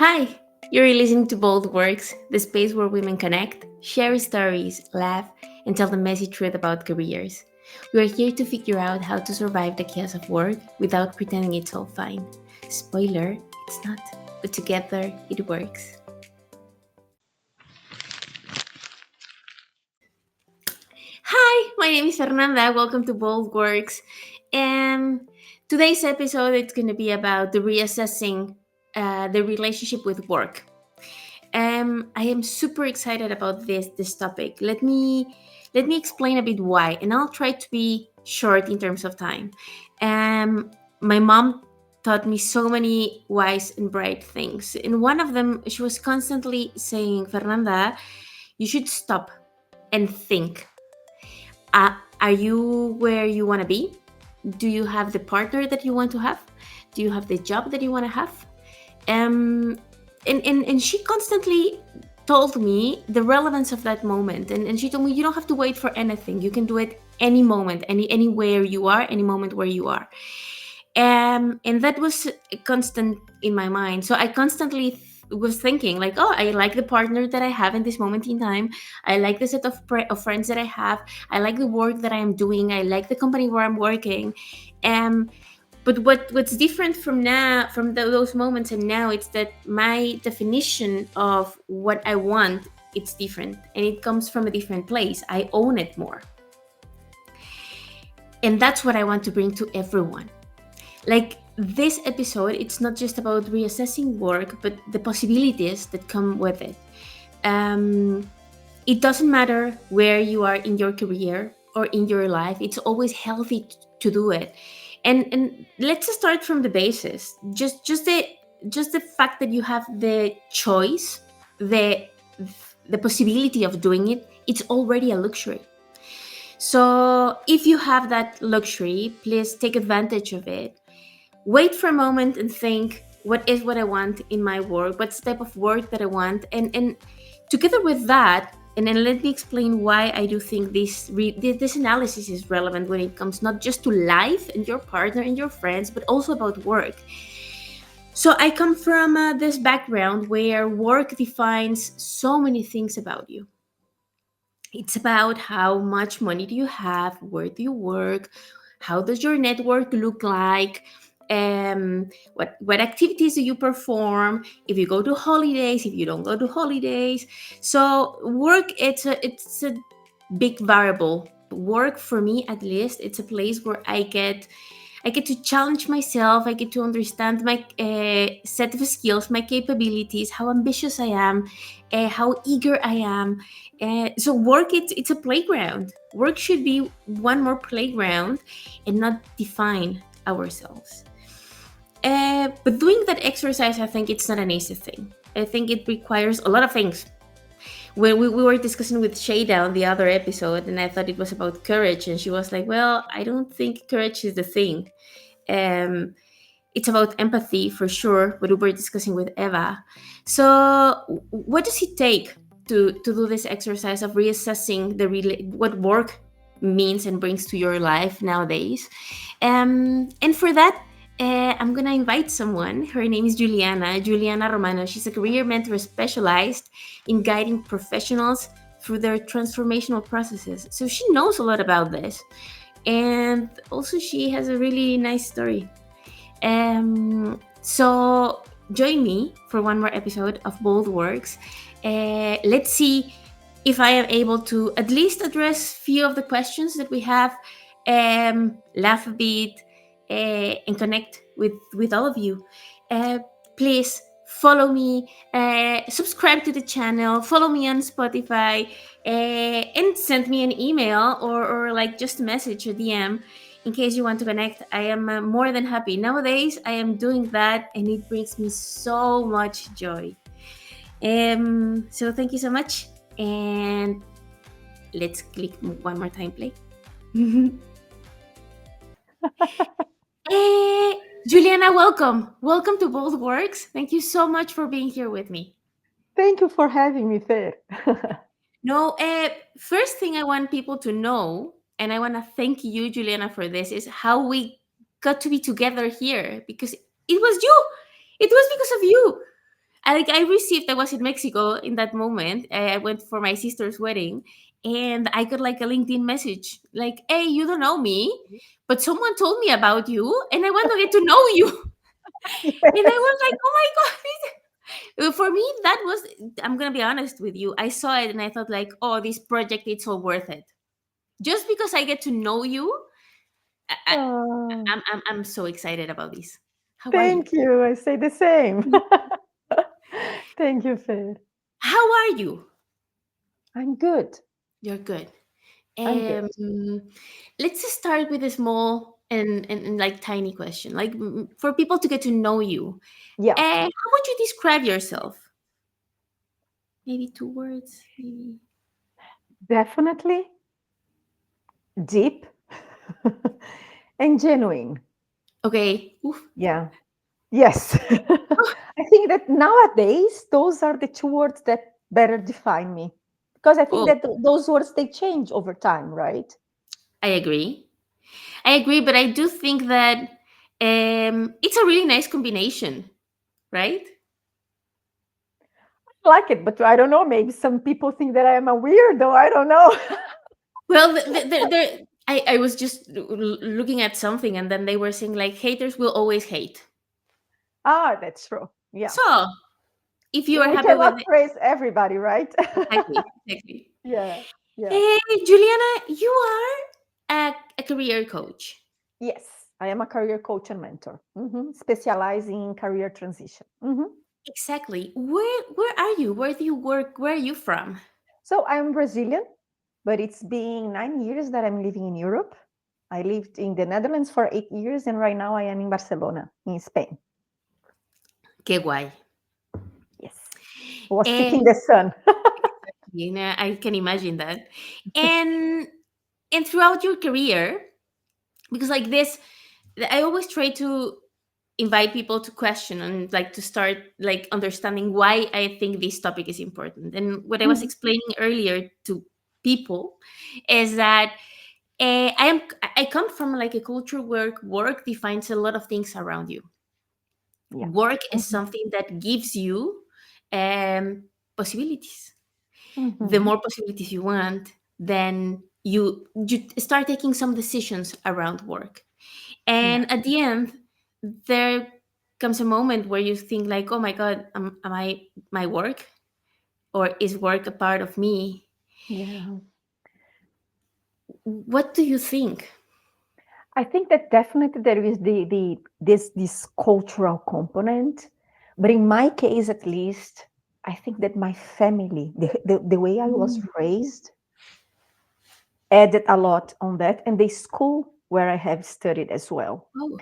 Hi, you're listening to Bold Works, the space where women connect, share stories, laugh, and tell the messy truth about careers. We are here to figure out how to survive the chaos of work without pretending it's all fine. Spoiler, it's not, but together it works. Hi, my name is Fernanda. Welcome to Bold Works. And today's episode it's going to be about the reassessing the relationship with work. I am super excited about this topic. Let me explain a bit why, and I'll try to be short in terms of time. My mom taught me so many wise and bright things, and one of them she was constantly saying, "Fernanda, you should stop and think. Are you where you want to be? Do you have the partner that you want to have? Do you have the job that you want to have?" um and she constantly told me the relevance of that moment, and she told me you don't have to wait for anything. You can do it any moment, anywhere you are, any moment where you are. And that was a constant in my mind, so I constantly was thinking like, oh, I like the partner that I have in this moment in time. I like the set of friends that I have. I like the work that I am doing. I like the company where I'm working. But what's different from now, from those moments and now, it's that my definition of what I want, it's different, and it comes from a different place. I own it more, and that's what I want to bring to everyone. Like, this episode, it's not just about reassessing work, but the possibilities that come with it. um, it doesn't matter where you are in your career or in your life. It's always healthy to do it. And let's start from the basis. Just the fact that you have the choice, the the possibility of doing it, it's already a luxury. So if you have that luxury, please take advantage of it. Wait for a moment and think, what is what I want in my work? What's the type of work that I want? And together with that, and then let me explain why I do think this analysis is relevant when it comes not just to life and your partner and your friends, but also about work. So I come from this background where work defines so many things about you. It's about how much money do you have, where do you work, how does your network look like, what activities do you perform, if you go to holidays, if you don't go to holidays. So work, it's a big variable. Work, for me at least, it's a place where I get to challenge myself. I get to understand my set of skills, my capabilities, how ambitious I am, how eager I am. So work, it's a playground. Work should be one more playground and not define ourselves. But doing that exercise, I think it's not an easy thing. I think it requires a lot of things. When we were discussing with Shada on the other episode, and I thought it was about courage, and she was like, well, I don't think courage is the thing. um, it's about empathy for sure, what we were discussing with Eva. So what does it take to do this exercise of reassessing what work means and brings to your life nowadays? And for that, I'm gonna invite someone. Her name is Juliana Romano. She's a career mentor specialized in guiding professionals through their transformational processes, so she knows a lot about this. And also, she has a really nice story. So join me for one more episode of Bold Works. Let's see if I am able to at least address few of the questions that we have, laugh a bit, and connect with all of you. Uh, Please follow me, subscribe to the channel, follow me on Spotify, and send me an email, or like just a message, a DM, in case you want to connect. I am more than happy. Nowadays, I am doing that, and it brings me so much joy. So thank you so much, and let's click one more time play. Eh, Juliana, welcome to Bold Works. Thank you so much for being here with me. Thank you for having me, Fer. No, first thing I want people to know, and I want to thank you, Juliana, for this, is how we got to be together here, because it was you. It was because of you. I received, I was in Mexico in that moment. I went for my sister's wedding, and I got like a LinkedIn message like, "Hey, you don't know me, but someone told me about you, and I want to get to know you." And I Yes. was like, "Oh my god!" For me, that was. I'm gonna be honest with you. I saw it and I thought like, "Oh, this project, it's all worth it." Just because I get to know you, I, I, Oh, I'm so excited about this. How are you? thank you. I say the same. Thank you, Fer. How are you? I'm good. You're good. I'm good. Um, let's just start with a small and like tiny question, like for people to get to know you. Yeah, How would you describe yourself? Maybe two words, maybe. definitely deep and genuine. Okay. Oof. Yeah. Yes. I think that nowadays those are the two words that better define me because I think Oh, that those words they change over time, right? I agree. I agree, but I do think that it's a really nice combination, right? I like it, but I don't know. Maybe some people think that I am a weirdo. I don't know. Well, I was just looking at something, and then they were saying like haters will always hate. Ah, that's true. Yeah. So if you are We happy with cannot it, praise everybody, right? exactly, exactly. Yeah. Yeah. Hey, Juliana, you are a career coach. Yes, I am a career coach and mentor, specializing in career transition. Exactly. Where are you? Where do you work? Where are you from? So I'm Brazilian, but it's been 9 years that I'm living in Europe. I lived in the Netherlands for 8 years, and right now I am in Barcelona, in Spain. Qué guay. Yes, I was seeking the And sun. you know, I can imagine that. And and throughout your career, because like this, I always try to invite people to question and like to start like understanding why I think this topic is important. And what I was Mhm. explaining earlier to people is that I come from like a culture where work defines a lot of things around you. Yeah. Work is Mhm. something that gives you possibilities. The Mhm. more possibilities you want, then you start taking some decisions around work. Yeah. And at the end, there comes a moment where you think like, oh my god, am I my work, or is work a part of me? Yeah. What do you think? I think that definitely there is this cultural component, but in my case at least, I think that my family, the way I was Mm. raised, added a lot on that, and the school where I have studied as well. Oh,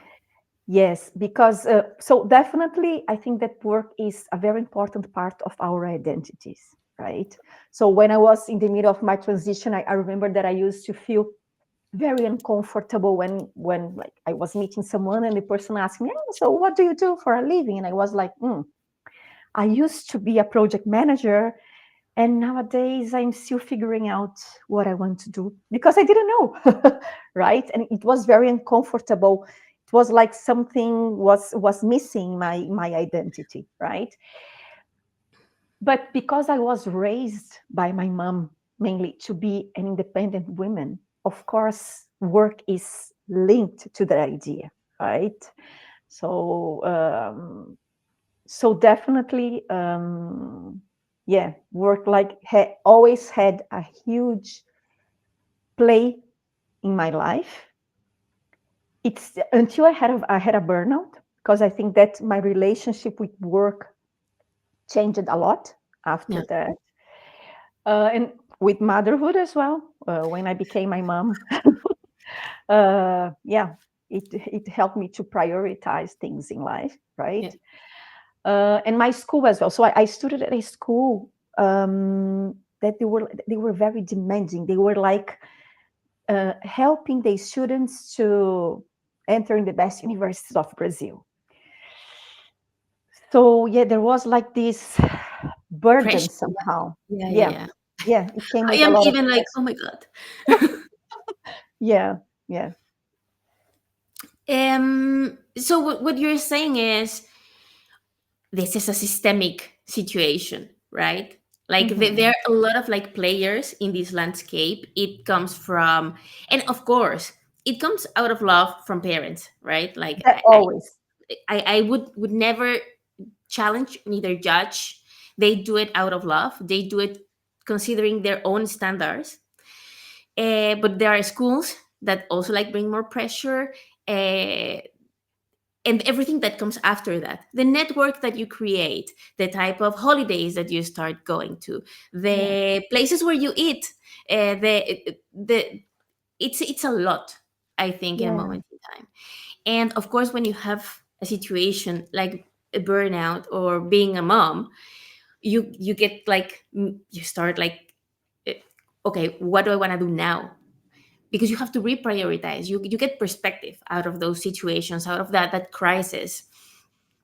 Yes, because so definitely I think that work is a very important part of our identities, right? So when I was in the middle of my transition, I remember that I used to feel very uncomfortable when like I was meeting someone and the person asked me, "Oh, so what do you do for a living?" And I was like, I used to be a project manager, and nowadays I'm still figuring out what I want to do because I didn't know, right? And it was very uncomfortable. It was like something was missing my identity, right? But because I was raised by my mom mainly to be an independent woman, of course, work is linked to that idea, right? So, so definitely, yeah, work like always had a huge play in my life. It's until I had a burnout because I think that my relationship with work changed a lot after yeah. that. And with motherhood as well. When I became my mom, yeah, it helped me to prioritize things in life, Yeah. right? And my school as well. So I studied at a school that they were very demanding. They were like helping the students to enter in the best universities of Brazil. So yeah, there was like this burden Pressure. somehow. Yeah, yeah, Yeah, yeah. yeah, it came I with a am lot of even like, pressure. oh my god. Yeah, yeah. So what you're saying is this is a systemic situation, right? Like there Mhm. are a lot of like players in this landscape. It comes from, and of course it comes out of love from parents, right? Like That always. I would never challenge, neither judge. They do it out of love. They do it considering their own standards. But there are schools that also like bring more pressure, uh, and everything that comes after that. The network that you create, the type of holidays that you start going to, Yeah. the places where you eat, the it's a lot. I think in a Yeah. moment in time. And of course, when you have a situation like a burnout or being a mom, you get like you start like, eh, okay, what do I want to do now? Because you have to reprioritize. You get perspective out of those situations, out of that crisis.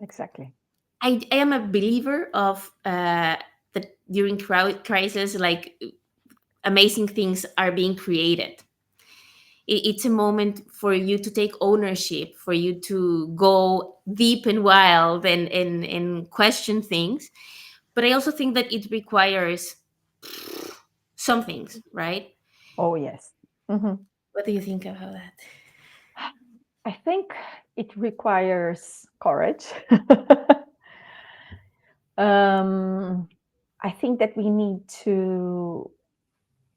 Exactly. I am a believer of that during crisis, like amazing things are being created. It's a moment for you to take ownership, for you to go deep and wild and question things. But I also think that it requires some things, right? Oh, yes. Mhm. What do you think about that? I think it requires courage. um, I think that we need to,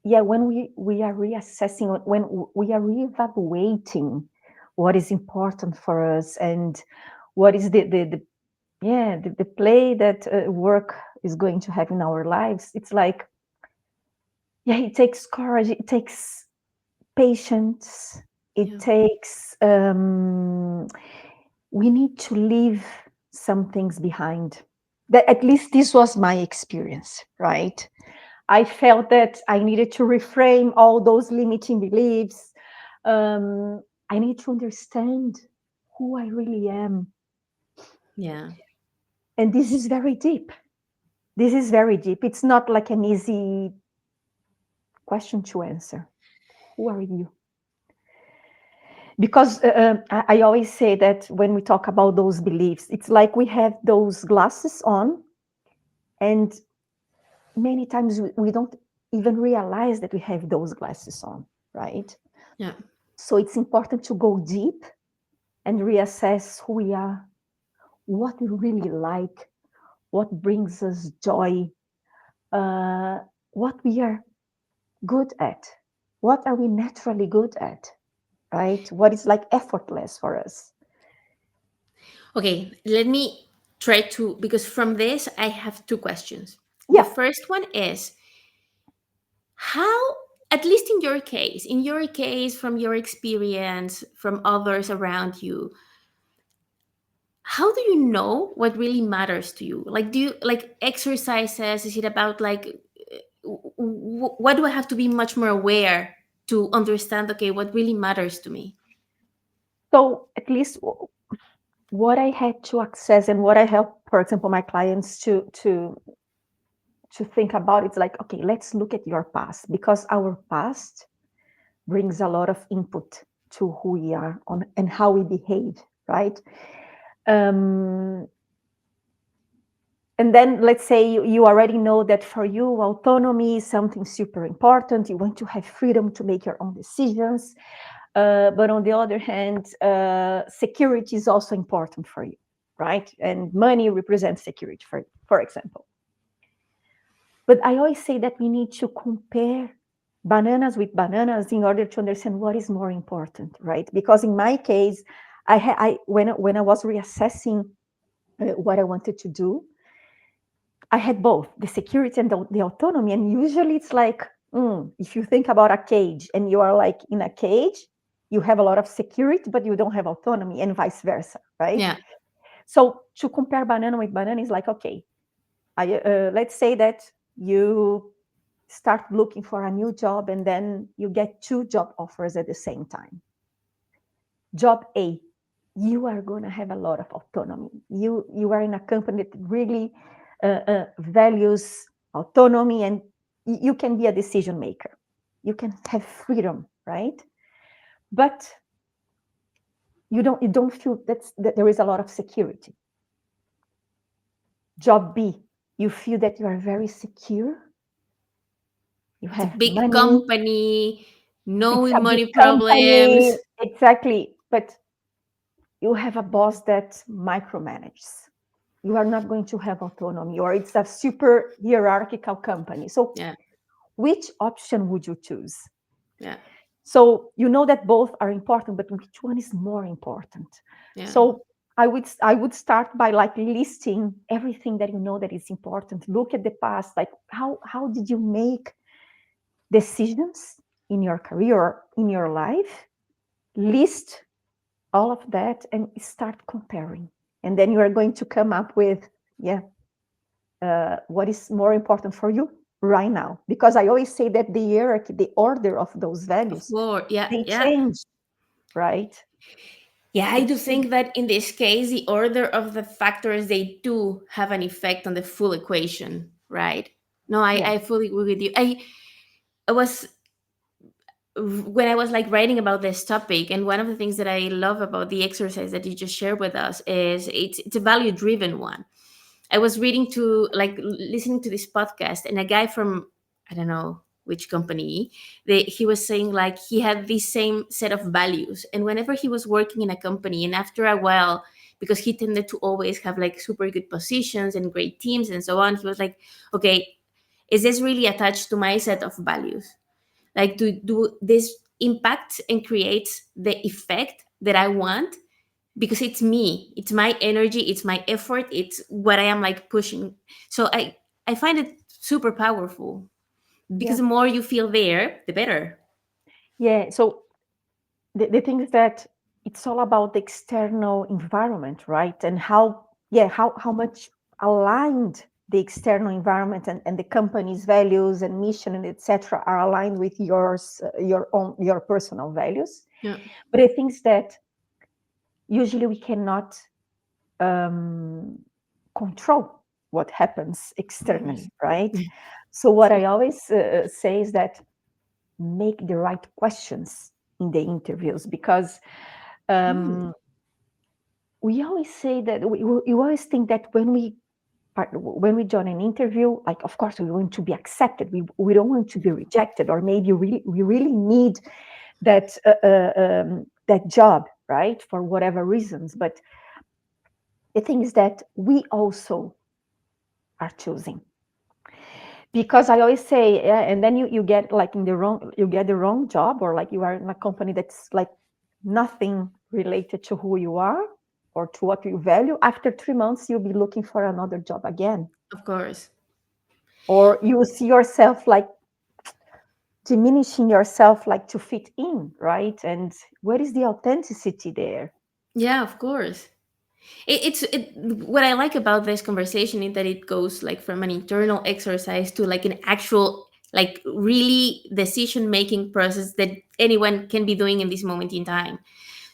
yeah, when we are reassessing, when we are reevaluating what is important for us and what is the yeah the play that work is going to have in our lives. It's like, yeah, it takes courage, it takes patience, it Yeah. takes we need to leave some things behind. That, at least this was my experience, right? I felt that I needed to reframe all those limiting beliefs. I need to understand who I really am. Yeah. And this is very deep. This is very deep. It's not like an easy question to answer. Who are you? Because I always say that when we talk about those beliefs, it's like we have those glasses on, and many times we don't even realize that we have those glasses on, right? Yeah. So it's important to go deep and reassess who we are, what we really like, what brings us joy, uh, what we are good at, what are we naturally good at, right? What is like effortless for us. Okay, let me try to, because from this I have two questions. The Yeah. first one is how, at least in your case, from your experience, from others around you, how do you know what really matters to you? Like, do you like exercises? Is it about like, what do I have to be much more aware to understand, okay, what really matters to me? So at least what I had to access and what I help, for example, my clients to think about, it's like, okay, let's look at your past, because our past brings a lot of input to who we are on and how we behave, right? Um, and then let's say you already know that for you, autonomy is something super important. You want to have freedom to make your own decisions. But on the other hand, security is also important for you, right? And money represents security for example. But I always say that we need to compare bananas with bananas in order to understand what is more important, right? Because in my case, when I was reassessing what I wanted to do, I had both the security and the autonomy. And usually it's like, if you think about a cage and you are like in a cage, you have a lot of security, but you don't have autonomy, and vice versa, right? Yeah. So to compare banana with banana is like, okay, let's say that you start looking for a new job and then you get two job offers at the same time. Job A, you are going to have a lot of autonomy. You are in a company that really values autonomy, and you can be a decision maker. You can have freedom, right? But you don't feel that there is a lot of security. Job B, you feel that you are very secure, you It's a have big money, company, it's no a big money company, problems. exactly, but you have a boss that micromanages. You are not going to have autonomy, or it's a super hierarchical company. So, Yeah, which option would you choose? yeah, So you know that both are important, but which one is more important? yeah. So I would start by like listing everything that you know that is important. Look at the past, like how did you make decisions in your career, in your life? List all of that and start comparing. And then you are going to come up with, yeah, what is more important for you right now. Because I always say that the hierarchy, the order of those Of values, course. Yeah, they yeah. change, right? Yeah, I They do change. think that in this case, the order of the factors, they do have an effect on the full equation, right? No, Yeah. I fully agree with you. I was when I was like writing about this topic, and one of the things that I love about the exercise that you just shared with us is it's a value driven one. I was reading to like listening to this podcast, and a guy from I don't know which company, he was saying like he had this same set of values, and whenever he was working in a company, and after a while, because he tended to always have like super good positions and great teams and so on, he was like, okay, is this really attached to my set of values? Like, do this impact and creates the effect that I want? Because it's me, it's my energy, it's my effort, it's what I am like pushing. So I find it super powerful, because Yeah. the more you feel there, the better. Yeah. So the thing is that it's all about the external environment, right? And how much aligned the external environment and the company's values and mission and etc. are aligned with yours, your personal values. Yeah. But I think that usually we cannot um, control what happens Of course. externally, right? So what I always say is that make the right questions in the interviews, because Mm, um, we always say that we always think that when we join an interview, like of course we want to be accepted, we don't want to be rejected, or maybe we really need that job, right, for whatever reasons. But the thing is that we also are choosing, because I always say, yeah, and then you get like you get the wrong job, or like you are in a company that's like nothing related to who you are or to what you value. After 3 months, you'll be looking for another job again, of course. or you see yourself like diminishing yourself, like to fit in, right? And where is the authenticity there? Yeah, of course. What I like about this conversation is that it goes like from an internal exercise to like an actual, like really decision making process that anyone can be doing in this moment in time.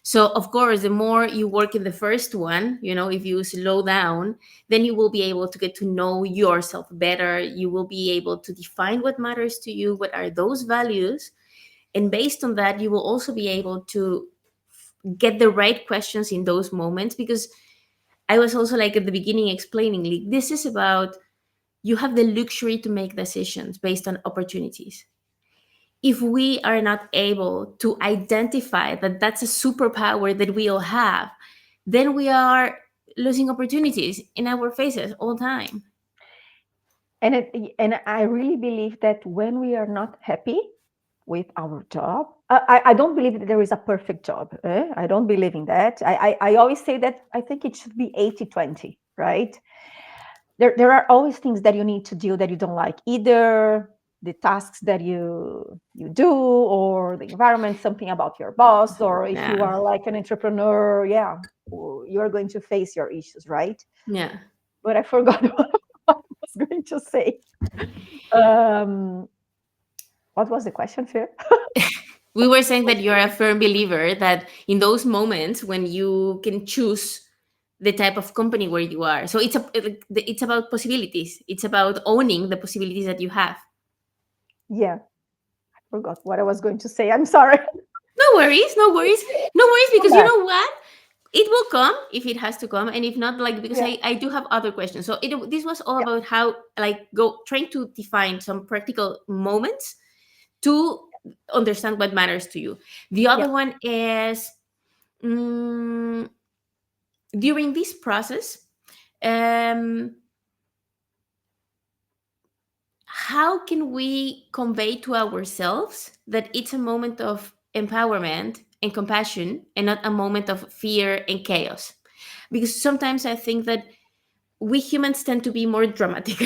So of course, the more you work in the first one, if you slow down, then you will be able to get to know yourself better. You will be able to define what matters to you, what are those values, and based on that, you will also be able to get the right questions in those moments. Because I was also like at the beginning explaining, like, this is about, you have the luxury to make decisions based on opportunities. If we are not able to identify that that's a superpower that we all have, then we are losing opportunities in our faces all the time. And I really believe that when we are not happy with our job, I don't believe that there is a perfect job. I don't believe in that. I always say that I think it should be 80-20, right? There are always things that you need to do that you don't like, either the tasks that you do, or the environment, something about your boss, or if you Yeah. are like an entrepreneur, yeah, you're going to face your issues, right? Yeah. But I forgot what I was going to say. Um, what was the question, Phil? We were saying that you're a firm believer that in those moments when you can choose the type of company where you are, so it's about possibilities, it's about owning the possibilities that you have. Yeah, I forgot what I was going to say. I'm sorry. No worries, no worries, no worries, Come because you back. know what, it will come if it has to come, and if not, like, because Yeah, I do have other questions. So this was all yeah, about how, like, go trying to define some practical moments to understand what matters to you. The yeah. other one is, mm, during this process, um, how can we convey to ourselves that it's a moment of empowerment and compassion and not a moment of fear and chaos? Because sometimes I think that we humans tend to be more dramatic.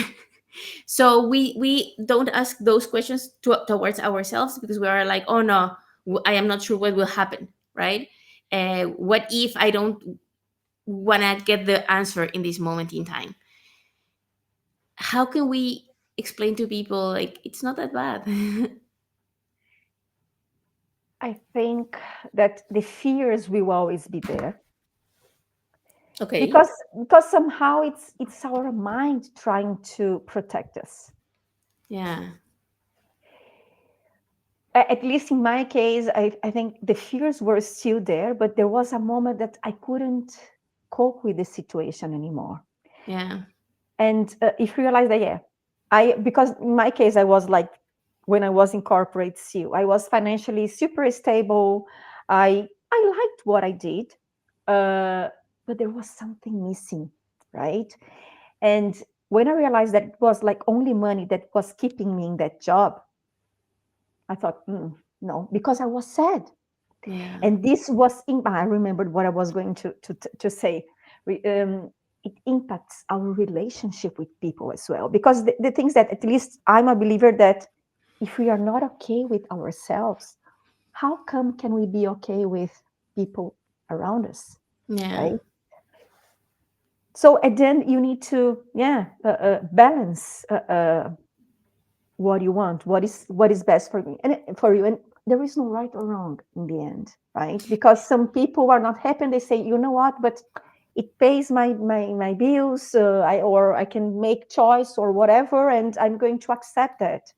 So we don't ask those questions towards ourselves, because we are like, oh no, I am not sure what will happen, right? What if I don't want to get the answer in this moment in time? How can we explain to people, like, it's not that bad? I think that the fears will always be there Okay. because because somehow it's our mind trying to protect us. Yeah. At least in my case, I think the fears were still there, but there was a moment that I couldn't cope with the situation anymore. Yeah. And if you realize that, yeah, I because in my case, I was like when I was in corporate still, I was financially super stable. I liked what I did, uh, but there was something missing, right? And when I realized that it was like only money that was keeping me in that job, I thought, no, because I was sad. Yeah. And this was, I remembered what I was going to say. It impacts our relationship with people as well. Because the things that, at least I'm a believer that if we are not okay with ourselves, how come can we be okay with people around us, Yeah. right? So at the end, you need to, balance what you want, what is best for me and for you, and there is no right or wrong in the end, right? Because some people are not happy and they say, you know what, but it pays my bills, I can make choice or whatever, and I'm going to accept that.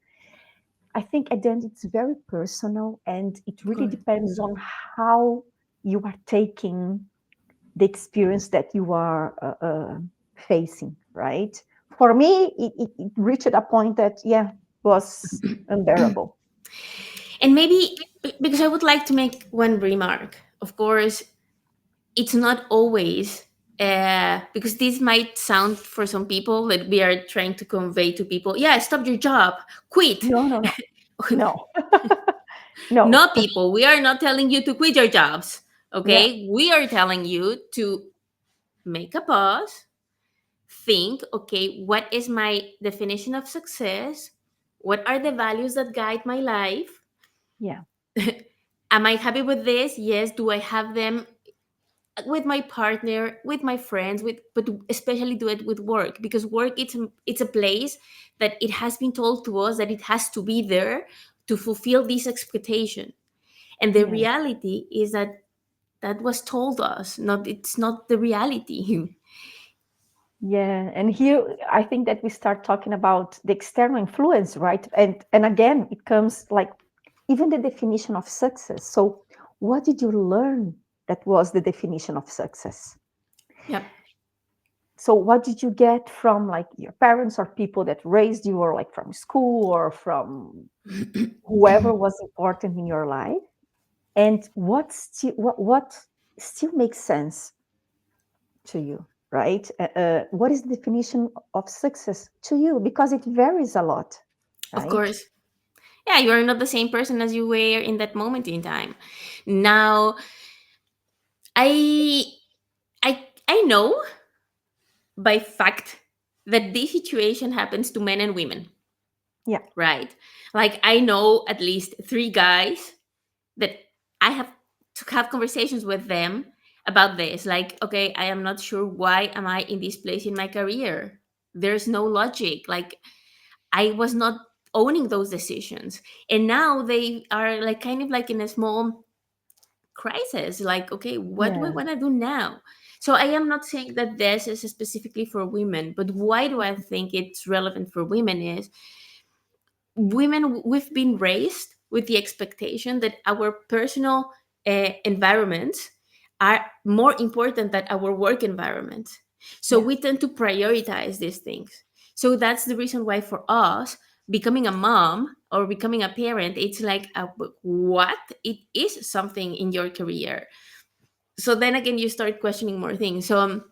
I think at the end it's very personal, and it Of really course. depends on how you are taking the experience that you are facing, right? For me, it reached a point that, yeah, was unbearable. And maybe, because I would like to make one remark. Of course, it's not always, because this might sound for some people that we are trying to convey to people, yeah, stop your job, quit. No, no, no, no, no. No, people, we are not telling you to quit your jobs. Yeah, Okay, we are telling you to make a pause, think, okay, what is my definition of success? What are the values that guide my life? yeah, Am I happy with this? Yes. Do I have them with my partner, with my friends, with, but especially do it with work, because work, it's a place that it has been told to us that it has to be there to fulfill this expectation. And the yeah, reality is that that was told us, not, it's not the reality. yeah. And here, I think that we start talking about the external influence, right? And again, it comes like even the definition of success. So, what did you learn that was the definition of success? Yep. So what did you get from like your parents or people that raised you, or like from school or from whoever was important in your life? And what still makes sense to you, right? What is the definition of success to you? Because it varies a lot, Of right? course. Yeah, you are not the same person as you were in that moment in time. Now, I I know by fact that this situation happens to men and women, Yeah, right? Like, I know at least three guys that I have to have conversations with them about this. Like, okay, I am not sure why am I in this place in my career. There's no logic. Like, I was not owning those decisions. And now they are like kind of like in a small crisis, like, okay, what do I yeah, want to do now? So I am not saying that this is specifically for women, but why do I think it's relevant for women is, women, we've been raised with the expectation that our personal environments are more important than our work environment. So we Yes. tend to prioritize these things. So that's the reason why for us, becoming a mom or becoming a parent, it's like what? It is something in your career. So then again, you start questioning more things. So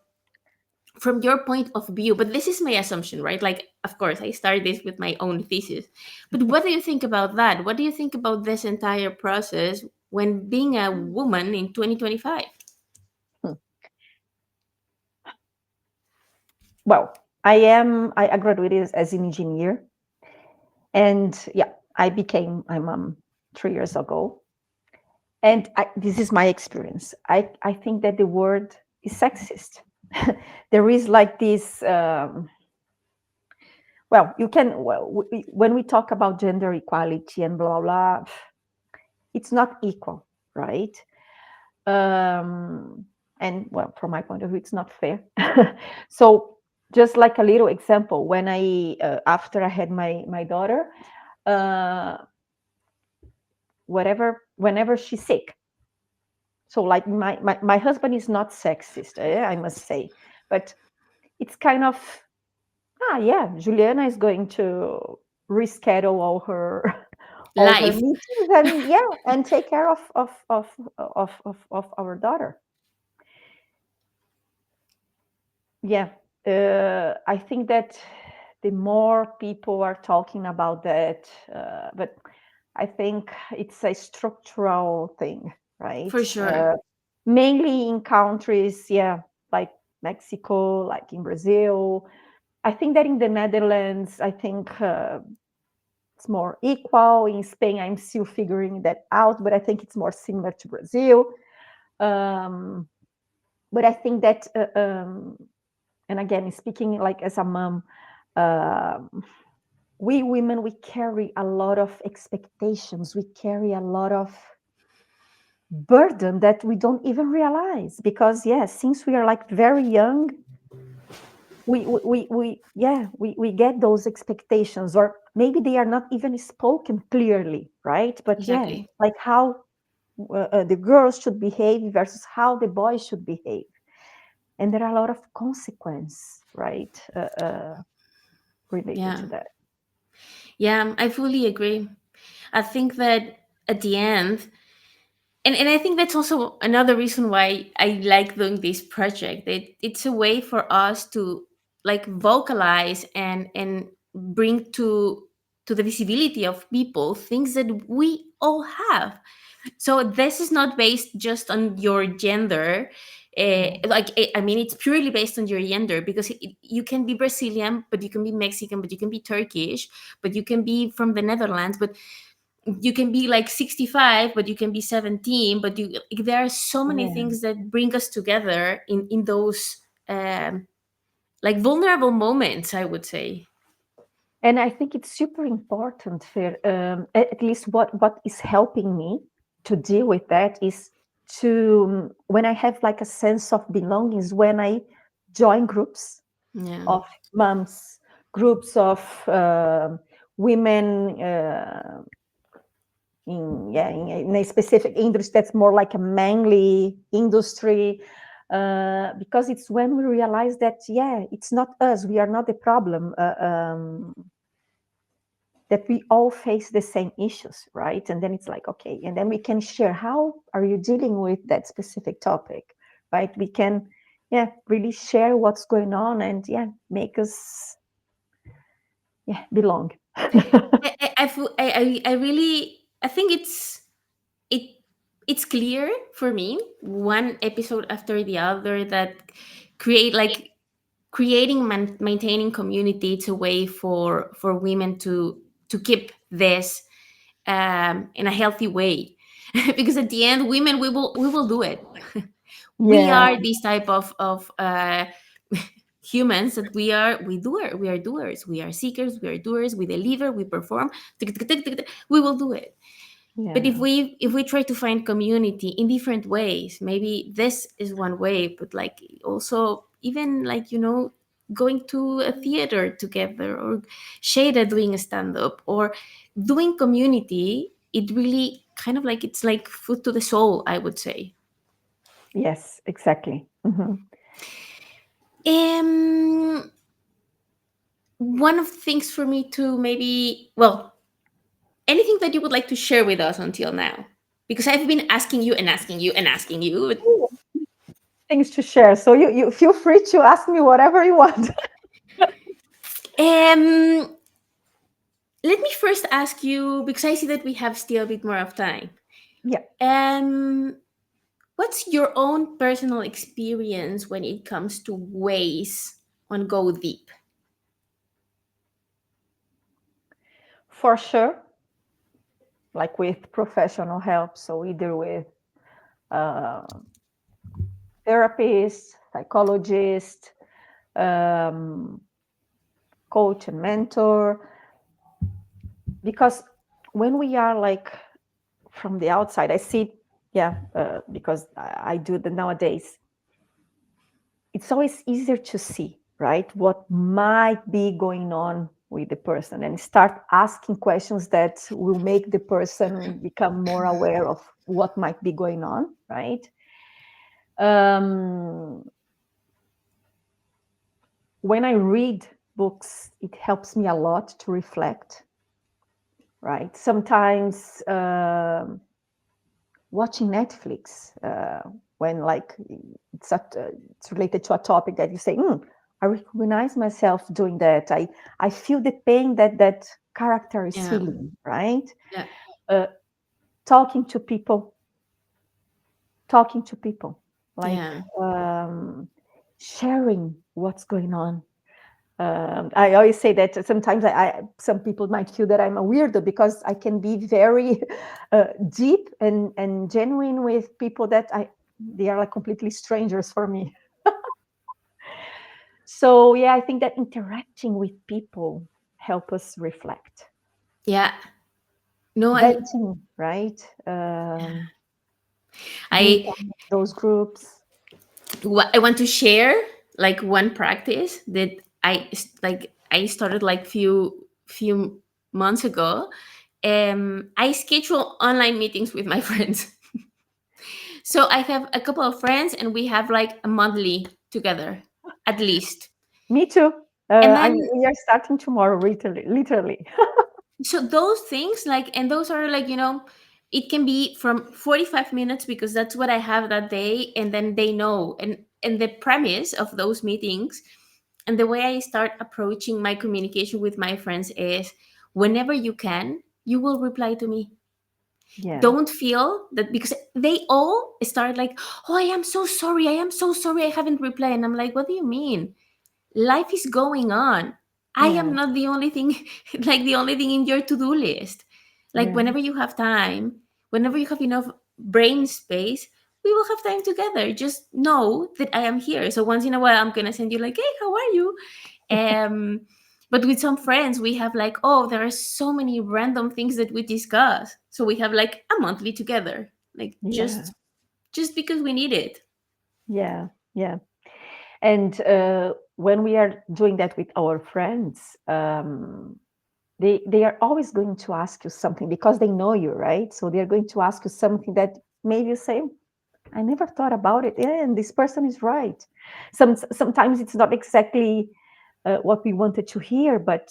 from your point of view, but this is my assumption, right? Like, of course, I started this with my own thesis. But what do you think about that? What do you think about this entire process when being a woman in 2025? Hmm. Well, I graduated as an engineer, and yeah, I became a mom 3 years ago. And this is my experience. I think that the word is sexist. There is like this. Well, you can. Well, when we talk about gender equality and blah blah, it's not equal, right? Um, and well, from my point of view, it's not fair. So, just like a little example, when I after I had my daughter, uh, whenever she's sick, so like my husband is not sexist, I must say, but it's kind of, yeah, Juliana is going to reschedule all her Life. meetings, and yeah, and take care of our daughter. Yeah, I think that the more people are talking about that, but I think it's a structural thing, right? For sure. Mainly in countries, yeah, like Mexico, like in Brazil. I think that in the Netherlands, I think it's more equal. In Spain, I'm still figuring that out, but I think it's more similar to Brazil. Um, but I think that, and again, speaking like as a mom, um, we women, we carry a lot of expectations. We carry a lot of burden that we don't even realize, because yes, since we are like very young, we get those expectations, or maybe they are not even spoken clearly, right? But yeah, Exactly. like how the girls should behave versus how the boys should behave, and there are a lot of consequence, right, related Yeah. to that. Yeah, I fully agree. I think that at the end, and I think that's also another reason why I like doing this project. It's a way for us to like vocalize and bring to the visibility of people things that we all have. So this is not based just on your gender. Yeah, I mean, it's purely based on your gender, because you can be Brazilian, but you can be Mexican, but you can be Turkish, but you can be from the Netherlands, but you can be like 65, but you can be 17. But there are so many yeah. things that bring us together in those like vulnerable moments, I would say. And I think it's super important for, at least what is helping me to deal with that is to, when I have like a sense of belonging, is when I join groups Yeah, of moms, groups of women, in a specific industry that's more like a manly industry, because it's when we realize that, yeah, it's not us, we are not the problem, that we all face the same issues, right? And then it's like, okay, and then we can share, how are you dealing with that specific topic, right? We can, yeah, really share what's going on, and yeah, make us, yeah, belong. I really, I think it it's clear for me, one episode after the other, that create like creating maintaining community, it's a way for women to keep this in a healthy way. Because at the end, women, we will do it. We Yeah, are this type of humans, that we are doers, we are seekers, we are doers, we deliver, we perform. We will do it. But yeah, if we try to find community in different ways, maybe this is one way, but like also even like, going to a theater together, or Shada doing a stand-up, or doing community, it really kind of like, it's like food to the soul, I would say. Yes, exactly. Um, One of the things for me to maybe, well, anything that you would like to share with us until now, because I've been asking you and asking you and asking you. Things to share. So you feel free to ask me whatever you want. Um, Let me first ask you, because I see that we have still a bit more of time. Yeah, Um, what's your own personal experience when it comes to ways on go deep? for sure. Like with professional help. So either with uh, therapist, psychologist, um, coach, and mentor. Because when we are like from the outside, I see, yeah, because I do that nowadays. It's always easier to see, right, what might be going on with the person and start asking questions that will make the person become more aware of what might be going on, right? Um, when I read books, it helps me a lot to reflect, right? Sometimes watching Netflix when like it's related to a topic that you say, I recognize myself doing that. I feel the pain that that character is Yeah, feeling, right? yeah, Uh, talking to people, talking to people, like yeah, sharing what's going on. I always say that sometimes some people might feel that I'm a weirdo because I can be very deep and genuine with people that they are like completely strangers for me. So yeah, I think that interacting with people help us reflect, yeah. No, venting, right? Being I, part of those groups. I want to share like one practice that I started like few months ago. I schedule online meetings with my friends. So I have a couple of friends, and we have like a monthly together, at least. Me too. And We are starting tomorrow, literally, literally. so those things, like, and those are like, it can be from 45 minutes because that's what I have that day, and then they know. And the premise of those meetings and the way I start approaching my communication with my friends is, whenever you can, you will reply to me. Yeah, Don't feel that, because they all start like, oh, I am so sorry, I am so sorry, I haven't replied. And I'm like, what do you mean? Life is going on. I yeah, am not the only thing, like the only thing in your to-do list. Like, yeah, whenever you have time, whenever you have enough brain space, we will have time together. Just know that I am here. So once in a while, I'm gonna send you like, hey, how are you? um but with some friends, we have like, oh, there are so many random things that we discuss, so we have like a monthly together, like yeah, just because we need it. yeah, yeah. And when we are doing that with our friends, they are always going to ask you something because they know you, right? So they're going to ask you something that maybe you say, I never thought about it. Yeah, and this person is right. Sometimes it's not exactly what we wanted to hear, but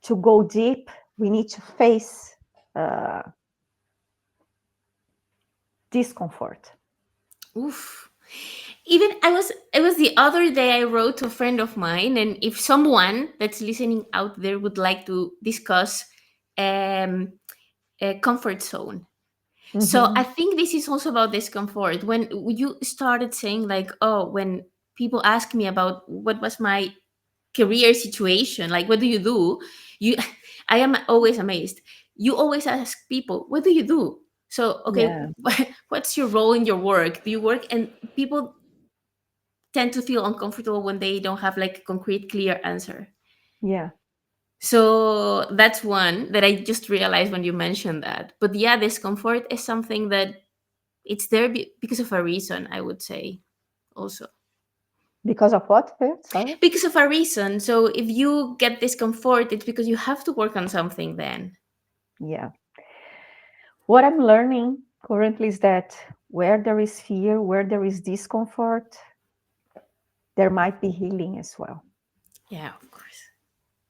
to go deep, we need to face uh, discomfort. Oof. Even it was the other day, I wrote to a friend of mine, and if someone that's listening out there would like to discuss um a comfort zone. So I Hmm. think this is also about discomfort. When you started saying like, oh, when people ask me about what was my career situation, like, what do you do, you I am always amazed. You always ask people, what do you do? So okay, Yeah, what's your role in your work? Do you work? And people tend to feel uncomfortable when they don't have like a concrete, clear answer. yeah, So that's one that I just realized when you mentioned that. But yeah, discomfort is something that it's there because of a reason, I would say. Also because of what? Sorry. because of a reason. So if you get discomfort, it's because you have to work on something then. Yeah. What I'm learning currently is that where there is fear, where there is discomfort, there might be healing as well. Yeah, of course.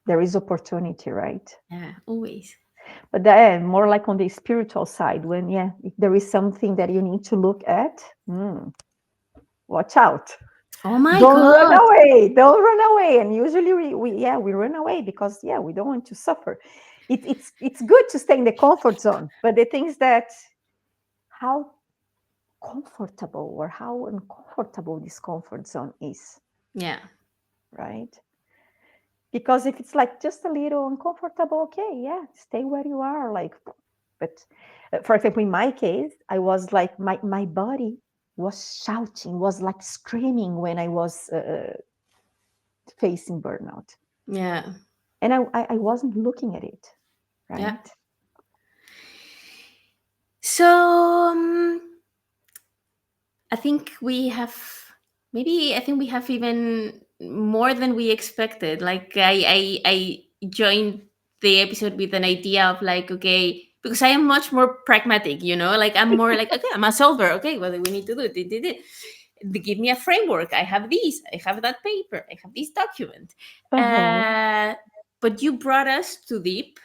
There is opportunity, right? Yeah, always. But then more like on the spiritual side, when, yeah, if there is something that you need to look at, watch out. Oh my Don't run God. away. Don't run away. And usually we run away because, yeah, we don't want to suffer. It's good to stay in the comfort zone. But the thing is that how comfortable or how uncomfortable this comfort zone is, Yeah. right? Because if it's like just a little uncomfortable, okay, yeah, stay where you are. Like, but for example, in my case, I was like, my body was shouting, was like screaming when I was facing burnout. Yeah. And I wasn't looking at it, Yeah. right? So I think we have maybe I think we have even more than we expected. Like I joined the episode with an idea of like, okay, because I am much more pragmatic, you know, like I'm more like, okay, I'm a solver. Okay, what do we need to do? They give me a framework. I have these, I have that paper, I have this document. Uh-huh. Uh, but you brought us to deep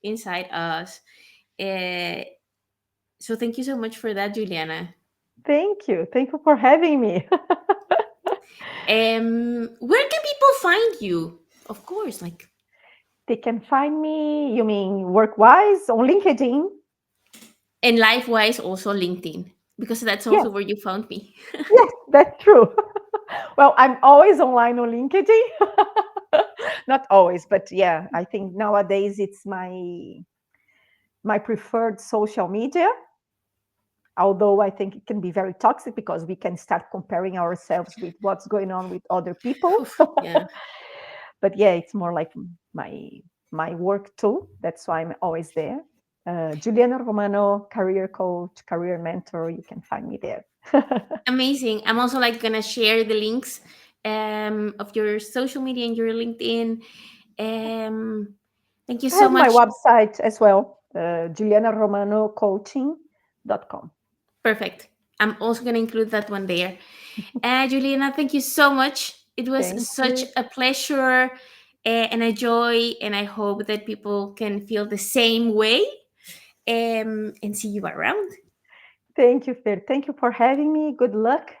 inside us. Uh, so thank you so much for that, Juliana. Thank you. Thank you for having me. Where can people find you? Of course, like, They can find me, you mean work wise, on LinkedIn? and life wise, also LinkedIn, because that's Yes, also where you found me. yes, that's true. Well, I'm always online on LinkedIn. Not always, but yeah, I think nowadays it's my preferred social media. Although I think it can be very toxic because we can start comparing ourselves with what's going on with other people. Oof, yeah, But yeah, it's more like my work too. That's why I'm always there. Juliana Romano, career coach, career mentor. You can find me there. amazing. I'm also like gonna share the links of your social media and your LinkedIn. Um, thank you I so have my much. website as well, julianaromanocoaching.com. Perfect. I'm also gonna include that one there. Juliana, thank you so much. It was Thank such you. a pleasure and a joy, and I hope that people can feel the same way and see you around. Thank you, Fer. Thank you for having me. Good luck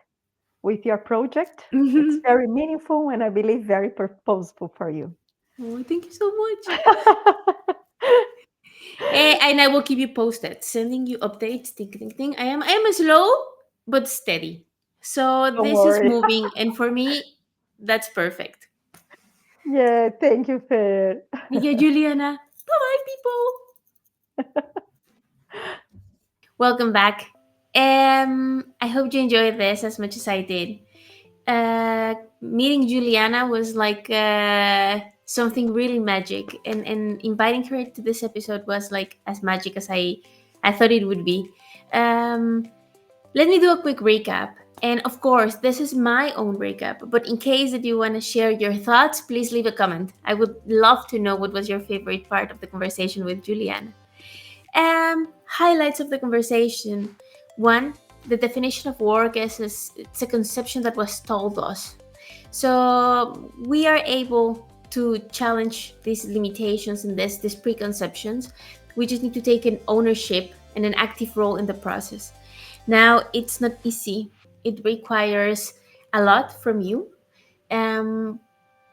with your project. It's Oh, very meaningful and I believe very purposeful for you. thank you so much. And I will keep you posted, sending you updates. Ting, ting, ting. I am slow but steady. So Don't this is worry. moving, and for me, that's perfect. Yeah, thank you, Fer. Thank you, Juliana. Bye bye, people. Welcome back. I hope you enjoyed this as much as I did. Meeting Juliana was like something really magic, and inviting her to this episode was like as magic as I thought it would be. Um, Let me do a quick recap. And of course, this is my own recap, but in case that you want to share your thoughts, please leave a comment. I would love to know what was your favorite part of the conversation with Juliana. Highlights of the conversation. One, the definition of work it's a conception that was told us. So we are able to challenge these limitations and these preconceptions. We just need to take an ownership and an active role in the process. Now, it's not easy. It requires a lot from you, um,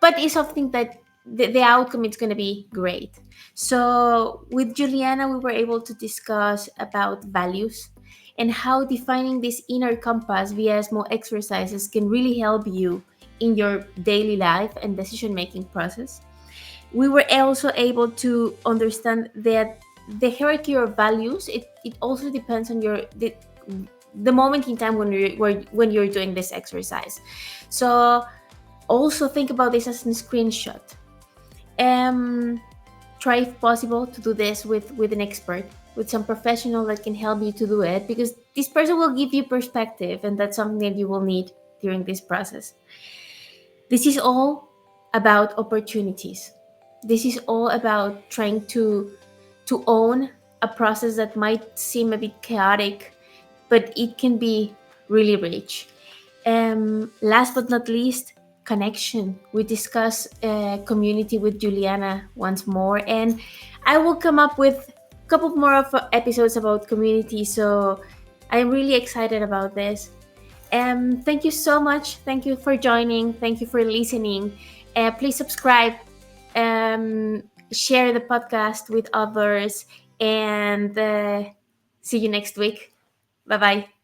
but it's something that the outcome is going to be great. So with Juliana, we were able to discuss about values and how defining this inner compass via small exercises can really help you in your daily life and decision making process. We were also able to understand that the hierarchy of values, it also depends on the moment in time when you're doing this exercise. So also think about this as a screenshot. Um, Try if possible to do this with an expert, with some professional that can help you to do it, because this person will give you perspective, and that's something that you will need during this process. This is all about opportunities. This is all about trying to own a process that might seem a bit chaotic, but it can be really rich. Last but not least, connection. We discuss community with Juliana once more, and I will come up with a couple more of episodes about community. So I'm really excited about this. Thank you so much. Thank you for joining. Thank you for listening. Please subscribe, um, share the podcast with others, and see you next week. Bye bye.